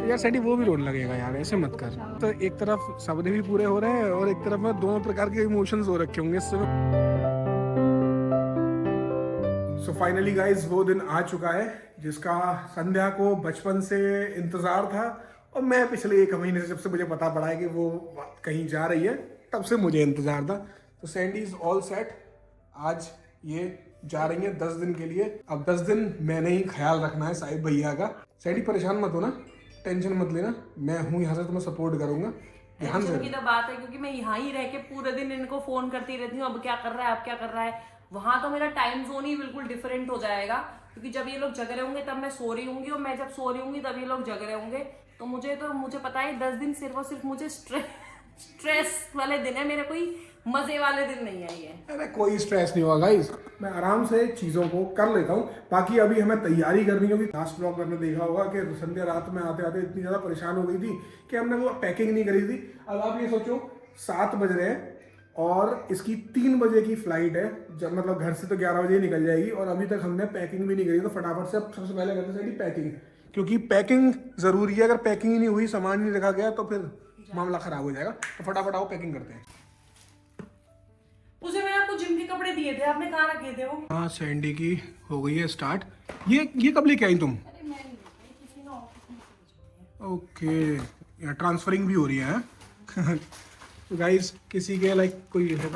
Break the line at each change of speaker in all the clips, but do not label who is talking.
यार सैंडी वो भी रोने लगेगा यार, ऐसे मत कर। तो एक तरफ सपने भी पूरे हो रहे हैं और एक तरफ में दोनों प्रकार के इमोशंस हो रखे होंगे इस समय। सो फाइनली गाइज वो दिन आ चुका है जिसका संध्या को बचपन से इंतजार था, और मैं पिछले 1 महीने से, जब से मुझे पता पड़ा है कि वो कहीं जा रही है, तब से मुझे इंतजार था। तो सैंडी इज ऑल सेट। आज ये जा रही है 10 दिन के लिए। अब 10 दिन मैंने ही ख्याल रखना है साहिब भैया का। सैंडी परेशान मत हो ना, टेंशन मत लेना, मैं हूँ यहाँ से, तुम्हें सपोर्ट करूंगा। ध्यान से
की तो बात है, क्योंकि मैं यहाँ ही रह के पूरे दिन इनको फोन करती रहती हूँ, अब क्या कर रहा है, अब क्या कर रहा है। वहां तो मेरा टाइम जोन ही बिल्कुल डिफरेंट हो जाएगा, क्योंकि जब ये लोग जग रहे होंगे तब मैं सो रही होंगी, और मैं जब सो रही होंगी तब ये लोग जग रहे होंगे। तो मुझे पता है 10 दिन सिर्फ और सिर्फ मुझे स्ट्रेस वाले दिन है, मेरे कोई मजे वाले दिन नहीं है ये।
अरे कोई स्ट्रेस नहीं होगा गाइस, मैं आराम से चीज़ों को कर लेता हूँ। बाकी अभी हमें तैयारी करनी होगी। लास्ट ब्लॉग में आपने देखा होगा कि संध्या रात में आते आते इतनी ज़्यादा परेशान हो गई थी कि हमने वो पैकिंग नहीं करी थी। अब आप ये सोचो 7 बज रहे हैं और इसकी 3 बजे की फ्लाइट है, जब मतलब घर से तो 11 बजे ही निकल जाएगी, और अभी तक हमने पैकिंग भी नहीं करी। तो फटाफट से अब सबसे पहले करते हैं पैकिंग, क्योंकि पैकिंग ज़रूरी है। अगर पैकिंग ही नहीं हुई, सामान नहीं रखा गया, तो फिर मामला ख़राब हो जाएगा। तो फटाफट आओ पैकिंग करते हैं।
उसे मैंने आपको जिम के कपड़े दिए थे, आपने कहाँ रखे थे वो?
हाँ सैंडी की हो गई है स्टार्ट। ये कब लेके आई तुम?
अरे मैं नहीं लेके, किसी ने ऑफिस में भेजी है।
ओके, यहाँ ट्रांसफरिंग भी हो रही है। तो गाइस किसी के लाइक कोई है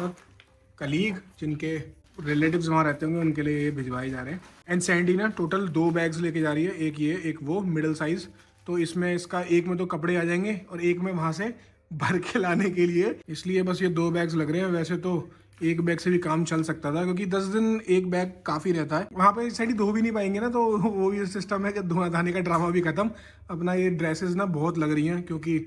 कलीग जिनके रिलेटिव्स वहाँ रहते होंगे, उनके लिए ये भिजवाए जा रहे हैं। एंड सैंडी ना टोटल 2 बैग्स लेके जा रही है, एक ये एक वो मिडिल साइज। तो इसमें इसका एक में तो कपड़े आ जाएंगे और एक में वहाँ से भर के लाने के लिए, इसलिए बस ये 2 बैग्स लग रहे हैं। वैसे तो एक बैग से भी काम चल सकता था, क्योंकि 10 दिन एक बैग काफ़ी रहता है। वहाँ पे सैंडी धो भी नहीं पाएंगे ना, तो वो भी सिस्टम है कि धोना धाने का ड्रामा भी खत्म। अपना ये ड्रेसेस ना बहुत लग रही हैं, क्योंकि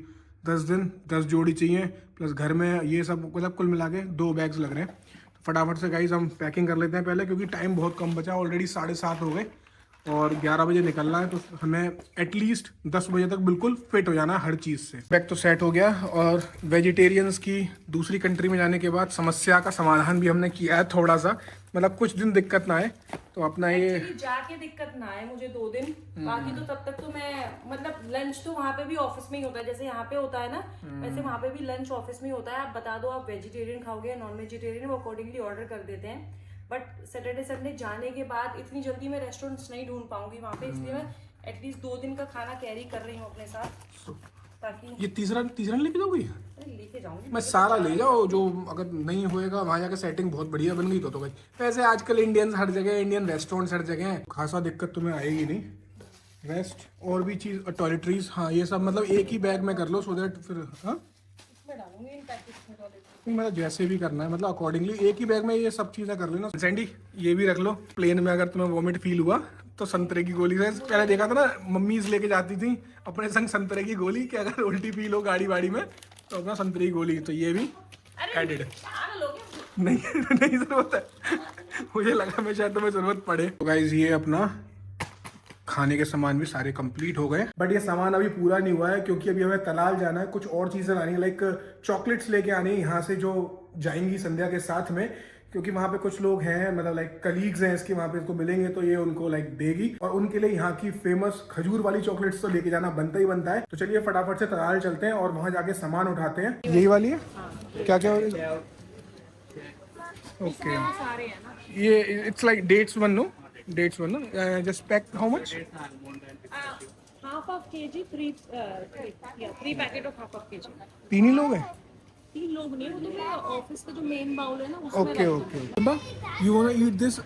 10 दिन 10 जोड़ी चाहिए, प्लस घर में ये सब मतलब कुल मिला के 2 बैग्स लग रहे हैं। तो फटाफट से गाइस हम पैकिंग कर लेते हैं पहले, क्योंकि टाइम बहुत कम बचा, ऑलरेडी 7:30 हो गए और 11 बजे निकलना है। तो हमें एटलीस्ट 10 बजे तक बिल्कुल फिट हो जाना है हर चीज़ से। बैग तो सेट हो गया, और वेजिटेरियंस की दूसरी कंट्री में जाने के बाद समस्या का समाधान भी हमने किया है थोड़ा सा, मतलब कुछ दिन दिक्कत ना आए। तो अपना ये
जाके दिक्कत ना आए मुझे 2 दिन, बाकी तो तब तक तो मैं मतलब लंच तो वहाँ पे भी ऑफिस में ही होता है, जैसे यहाँ पे होता है ना, वैसे वहाँ पे भी लंच ऑफिस में ही होता है। आप बता दो आप वेजिटेरियन खाओगे या नॉन वेजिटेरियन, वो अकॉर्डिंगली ऑर्डर कर देते हैं। बट सैटरडे संडे जाने के बाद इतनी जल्दी मैं रेस्टोरेंट्स नहीं ढूंढ पाऊंगी वहाँ पे, इसलिए मैं एटलीस्ट 2 दिन का खाना कैरी कर रही हूँ अपने साथ, ताकि
ये तीसरा लेके जाओगी?
लेके जाऊंगी
मैं सारा ले जाओ, जो अगर नहीं होएगा वहाँ जाकर सेटिंग बहुत बढ़िया बन गई तो भाई। वैसे आजकल इंडियंस हर जगह, इंडियन रेस्टोरेंट्स हर जगह हैं, खासा दिक्कत तुम्हें आएगी नहीं। रेस्ट और भी चीज़ टॉयलेटरीज, हाँ ये सब मतलब एक ही बैग में कर लो, सो दैट फिर हाँ
इसमें डालूंगी इन पैकेट्स में टॉयलेट।
मतलब जैसे भी करना है, मतलब अकॉर्डिंगली एक ही बैग में ये सब चीज़ें कर लेना। सैंडी ये भी रख लो, प्लेन में अगर तुम्हें वॉमिट फील हुआ तो संतरे की गोली से, पहले देखा था ना मम्मीज लेके जाती थी अपने संग संतरे की गोली, कि अगर उल्टी फील हो गाड़ी वाड़ी में तो अपना संतरे की गोली। तो ये भी एडेड नहीं नहीं जरूरत है, मुझे लगा मैं शायद तुम्हें जरूरत पड़े। तो गाइस ये अपना खाने के सामान भी सारे कंप्लीट हो गए, बट ये सामान अभी पूरा नहीं हुआ है, क्योंकि अभी हमें तलाल जाना है, कुछ और चीज़ें लानी है, लाइक चॉकलेट्स लेके आनी है यहाँ से जो जाएंगी संध्या के साथ में, क्योंकि वहाँ पे कुछ लोग हैं मतलब लाइक कलीग्स हैं इसके, वहाँ पे इसको मिलेंगे तो ये उनको लाइक देगी, और उनके लिए यहाँ की फेमस खजूर वाली चॉकलेट्स तो लेके जाना बनता ही बनता है। तो चलिए फटाफट से तलाल चलते हैं और वहाँ जाके सामान उठाते हैं। यही वाली है? क्या क्या ओके, ये it's like dates one, no dates one, no? Just pack how much?
Half of kg, 3 packet of half of kg।
3 ही लोग हैं?
3 लोग नहीं, वो तो मेरा ऑफिस का जो मेन बाउल है ना उसमें।
Okay okay. बा you want to eat this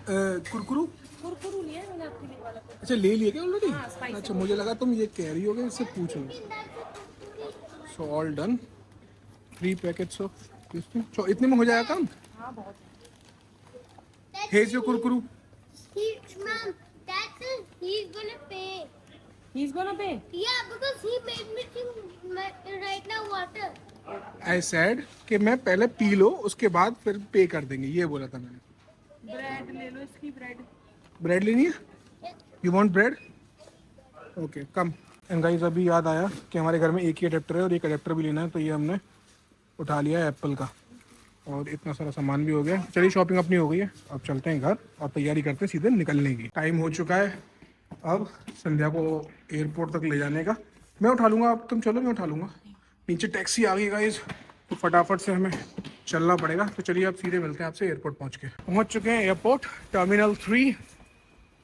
Kurkure?
Kurkure लिया है मैंने आपके लिए वाला।
अच्छा ले लिया क्या ऑलरेडी?
हाँ,
अच्छा मुझे लगा तुम ये कह रही होगे, इससे पूछ लो। So all done, 3 packets of this. तो इतने में हो जाएगा काम?
हाँ बहुत।
Has your Kurkure.
Mom, that's it. He's gonna pay.
He's gonna pay?
Yeah, because he made me think right now water.
I said कि मैं पहले पी लो उसके बाद फिर पे कर देंगे, ये बोला था मैंने।
ब्रेड ले लो, इसकी ब्रेड।
ब्रेड लेनी है? You want bread? Okay come. And guys अभी याद आया कि हमारे घर में एक ही अडेप्टर है और एक अडेप्टर भी लेना है, तो ये हमने उठा लिया है एप्पल का, और इतना सारा सामान भी हो गया। चलिए शॉपिंग अपनी हो गई है, अब चलते हैं घर और तैयारी करते हैं सीधे निकलने की। टाइम हो चुका है अब संध्या को एयरपोर्ट तक ले जाने का, मैं उठा लूँगा, आप तुम चलो, मैं उठा लूँगा। नीचे टैक्सी आ गई गाइस, तो फटाफट से हमें चलना पड़ेगा। तो चलिए आप सीधे मिलते हैं आपसे एयरपोर्ट पहुँच चुके हैं एयरपोर्ट टर्मिनल 3।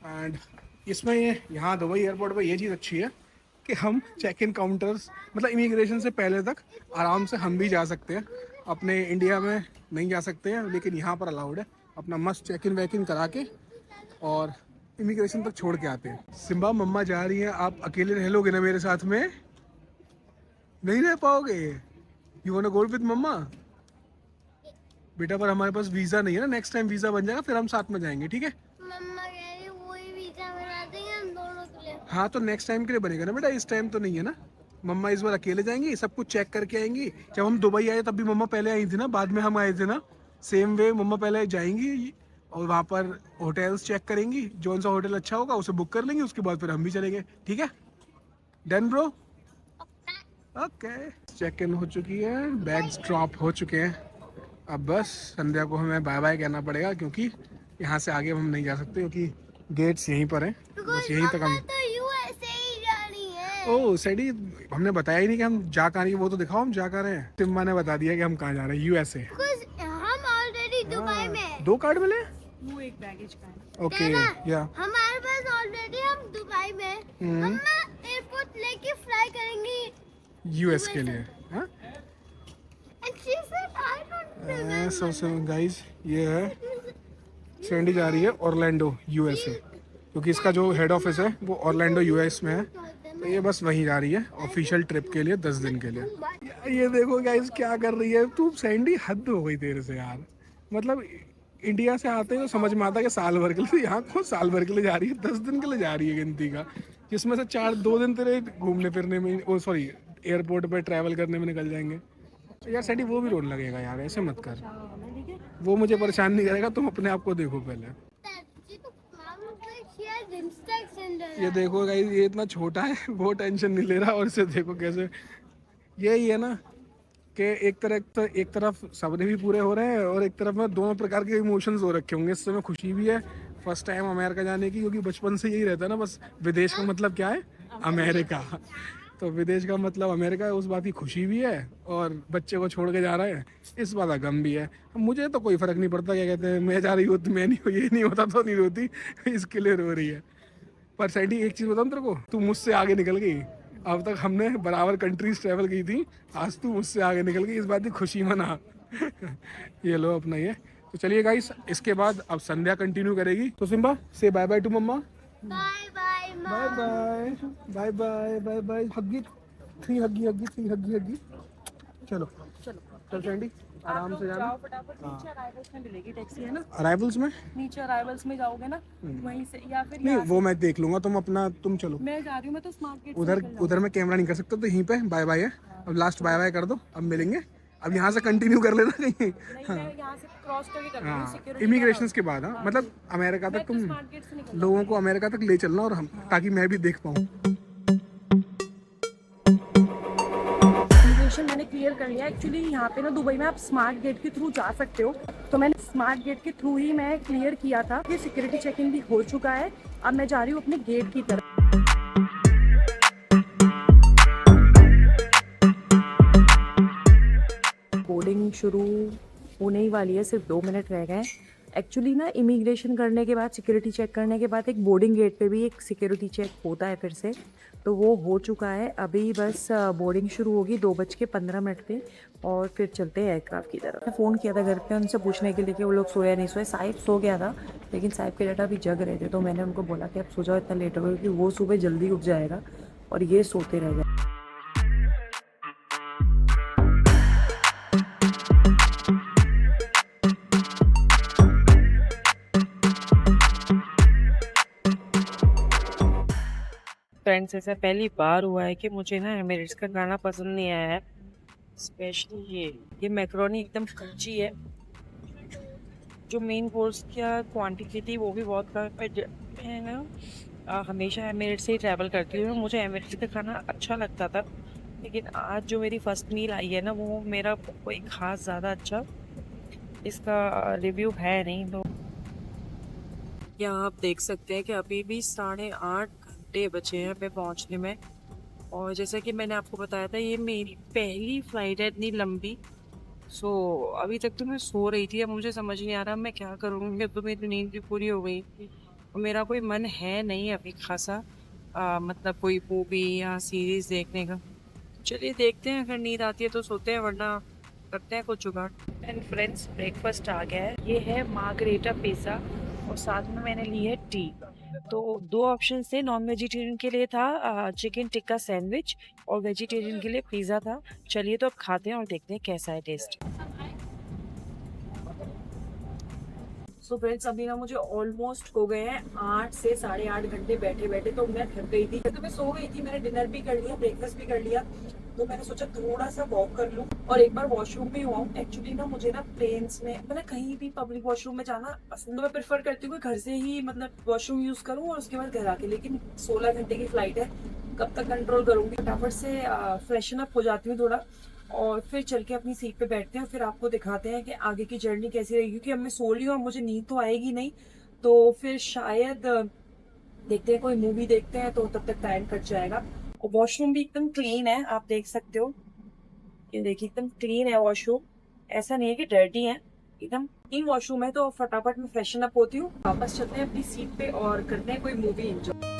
एंड इसमें यहाँ दुबई एयरपोर्ट पर ये चीज़ अच्छी है कि हम चेक इन काउंटर्स मतलब इमिग्रेशन से पहले तक आराम से हम भी जा सकते हैं। अपने इंडिया में नहीं जा सकते हैं, लेकिन यहाँ पर अलाउड है। अपना मस्त चेक इन वैक इन करा के और इमिग्रेशन तक छोड़ के आते हैं। सिम्बा मम्मा जा रही हैं, आप अकेले रह लोगे ना मेरे साथ में? नहीं रह पाओगे? You want to go with mamma? बेटा पर हमारे पास वीज़ा नहीं है ना, नेक्स्ट टाइम वीज़ा बन जाएगा फिर हम साथ में जाएंगे, ठीक है?
मम्मा कह रही वही वीजा बना देंगे हम दोनों के लिए।
हाँ तो नेक्स्ट टाइम के लिए बनेगा ना बेटा, इस टाइम तो नहीं है ना। मम्मा इस बार अकेले जाएंगी, सब कुछ चेक करके आएंगी। जब हम दुबई आए तब भी मम्मा पहले आई थी ना, बाद में हम आए थे ना। सेम वे मम्मा पहले जाएंगी और वहाँ पर होटल्स चेक करेंगी, जौन सा होटल अच्छा होगा उसे बुक कर लेंगे, उसके बाद फिर हम भी चलेंगे, ठीक है? Done bro? Okay. Check in हो चुकी है, बैग्स ड्रॉप हो चुके हैं। अब बस संध्या को हमें बाय बाय कहना पड़ेगा, क्योंकि यहाँ से आगे हम नहीं जा सकते, क्योंकि गेट्स यहीं पर हैं। बस यहीं तक हम।
तो यूएसए ही जानी है।
ओह सैडी, हमने बताया ही नहीं कि हम जा कहाँ रहे हैं, वो तो दिखाओ हम जा कहाँ रहे हैं। सिम्बा ने बता दिया कि हम कहाँ जा रहे हैं, यूएसए।
हम ऑलरेडी दुबई में।
2 कार्ड मिले?
वो एक बैगेज का है।
ओके या
हमारे पास ऑलरेडी हम दुबई में। हम एयरपोर्ट लेके फ्लाई करेंगे
यूएस के लिए। हाँ
And she said, I don't remember.
So guys, ये है सैंडी जा रही है ऑरलैंडो यूएसए, क्योंकि इसका जो हेड ऑफिस है वो ऑरलैंडो यूएस में है। तो ये बस वहीं जा रही है ऑफिशियल ट्रिप के लिए 10 दिन के लिए। ये देखो गाइस क्या कर रही है तू सैंडी, हद हो गई तेरे से यार। मतलब इंडिया से आते हैं तो समझ में आता है कि साल भर के लिए, यहाँ कौन साल भर के लिए जा रही है, 10 दिन के लिए जा रही है गिनती का, जिसमें से 2 दिन तेरे घूमने फिरने में, ओ सॉरी एयरपोर्ट पर ट्रैवल करने में निकल जाएंगे। यार सैंडी वो भी रोने लगेगा यार, ऐसे मत कर। वो मुझे परेशान नहीं करेगा, तुम अपने आप को देखो पहले। ये देखो गाइस, ये इतना छोटा है, वो टेंशन नहीं ले रहा, और इसे देखो कैसे। यही है ना कि एक तरफ सपने भी पूरे हो रहे हैं और एक तरफ में दोनों प्रकार के इमोशंस हो रखे होंगे। इस समय खुशी भी है फर्स्ट टाइम अमेरिका जाने की, क्योंकि बचपन से यही रहता है ना, बस विदेश का मतलब क्या है, अमेरिका। तो विदेश का मतलब अमेरिका है, उस बात की खुशी भी है, और बच्चे को छोड़ के जा रहा है इस बात का गम भी है। मुझे तो कोई फर्क नहीं पड़ता, क्या कहते हैं, मैं जा रही हूँ तो मैं नहीं, ये नहीं होता तो नहीं रोती, इसके लिए रो रही है। पर सैंडी एक चीज़ बताऊँ तेरे को, तू मुझसे आगे निकल गई। अब तक हमने बराबर कंट्रीज ट्रैवल की थी, आज तू मुझसे आगे निकल गई, इस बात की खुशी मना। ये लो अपना ये। तो चलिए गाइस, इसके बाद अब संध्या कंटिन्यू करेगी। तो सिम्बा से bye bye to mamma.
Bye bye
bye bye bye bye bye bye. Huggy थी, हग्गी। चलो चल सैंडी, आराम से जाना।
फटाफट नीचे अराइवल्स में मिलेगी टैक्सी, है ना?
अराइवल्स में?
नीचे अराइवल्स में जाओगे ना, वहीं से, या फिर
नहीं वो मैं देख लूंगा, तुम चलो।
मैं जा रही हूँ, मैं तो स्मार्ट गेट
उधर मैं कैमरा नहीं कर सकता, तो यहीं पे बाय बाय है। अब लास्ट बाय बाय कर दो, अब मिलेंगे। अब यहाँ से कंटिन्यू कर लेना कहीं।
मैं यहाँ से क्रॉस करके कर रही हूँ, सिक्योरिटी
इमिग्रेशन के बाद। हाँ मतलब अमेरिका तक तुम
स्मार्ट गेट से निकल।
लोगों को अमेरिका तक ले चलना, और हम ताकि मैं भी देख पाऊँ।
इमिग्रेशन मैंने क्लियर कर लिया। एक्चुअली यहाँ पे ना दुबई में आप स्मार्ट गेट के थ्रू जा सकते हो, तो मैंने स्मार्ट गेट के थ्रू ही मैं क्लियर किया था। ये सिक्योरिटी चेक इन भी हो चुका है। अब मैं जा रही हूँ अपने गेट की तरफ। बोर्डिंग शुरू होने ही वाली है, सिर्फ 2 मिनट रह गए। एक्चुअली ना इमिग्रेशन करने के बाद, सिक्योरिटी चेक करने के बाद एक बोर्डिंग गेट पे भी एक सिक्योरिटी चेक होता है फिर से, तो वो हो चुका है। अभी बस बोर्डिंग शुरू होगी 2:15 पे, और फिर चलते हैं एयरक्राफ्ट की तरफ। मैं फ़ोन किया था घर पे उनसे पूछने के लिए कि वो लोग सोया नहीं सोए। साहिब सो गया था, लेकिन साहिब के डाटा भी जग रहे थे, तो मैंने उनको बोला कि अब सो जाओ, इतना लेट हो गया, क्योंकि वो सुबह जल्दी उठ जाएगा और ये सोते रह गए। फ्रेंड्स, ऐसा पहली बार हुआ है कि मुझे ना एमिरेट्स का खाना पसंद नहीं आया है। स्पेशली ये मैक्रोनी एकदम कच्ची है। जो मेन कोर्स का क्वांटिटी थी वो भी बहुत कम है ना। हमेशा एमिरेट्स से ही ट्रैवल करती हूँ, मुझे एमिरेट्स का खाना अच्छा लगता था, लेकिन आज जो मेरी फर्स्ट मील आई है ना, वो मेरा कोई ख़ास ज़्यादा अच्छा इसका रिव्यू है नहीं। तो यहाँ आप देख सकते हैं कि अभी भी 8:30 घंटे बचे हैं हमें पहुँचने में। और जैसा कि मैंने आपको बताया था, ये मेरी पहली फ्लाइट है इतनी लंबी। सो अभी तक तो मैं सो रही थी। अब मुझे समझ नहीं आ रहा मैं क्या करूँगी। अब तो मेरी नींद भी पूरी हो गई और मेरा कोई मन है नहीं अभी खासा मतलब कोई मूवी या सीरीज देखने का। चलिए देखते हैं, अगर नींद आती है तो सोते हैं, वरना करते हैं कुछ जुगाड़। एंड फ्रेंड्स, ब्रेकफास्ट आ गया है। ये है मार्गरेटा पिज़्ज़ा और साथ में मैंने ली है टी। तो दो ऑप्शन थे। नॉन वेजिटेरियन के लिए था चिकन टिक्का सैंडविच और वेजिटेरियन के लिए पिज़्ज़ा था। चलिए तो अब खाते हैं और देखते हैं कैसा है टेस्ट। सो फ्रेंड्स, अभी ना मुझे ऑलमोस्ट हो गए हैं 8 से 8.5 घंटे बैठे बैठे। तो मैं थक गई थी, तो मैं सो गई थी। मैंने डिनर भी कर लिया, ब्रेकफास्ट भी कर लिया। तो मैंने सोचा थोड़ा सा वॉक कर लूँ और एक बार वॉशरूम में हुआ हूँ। एक्चुअली ना मुझे ना प्लेन्स में मतलब कहीं भी पब्लिक वॉशरूम में जाना पसंद, तो मैं प्रेफर करती हूँ कि घर से ही मतलब वॉशरूम यूज करूँ और उसके बाद घर आके। लेकिन 16 घंटे की फ्लाइट है, कब तक कंट्रोल करूँगी। फटाफट से फ्रेशन अप हो जाती हूँ थोड़ा और फिर चल के अपनी सीट पे बैठते हैं। फिर आपको दिखाते हैं कि आगे की जर्नी कैसी रहेगी, क्योंकि अब मैं सो रही हूँ और मुझे नींद तो आएगी नहीं। तो फिर शायद देखते हैं, कोई मूवी देखते हैं, तो तब तक टाइम कट जाएगा। और वॉशरूम भी एकदम क्लीन है, आप देख सकते हो। ये देखिए एकदम क्लीन है वॉशरूम, ऐसा नहीं है कि डर्टी है, एकदम क्लीन वॉशरूम है। तो फटाफट में फ्रेशन अप होती हूँ, वापस चलते हैं अपनी सीट पे और करते हैं कोई मूवी एंजॉय।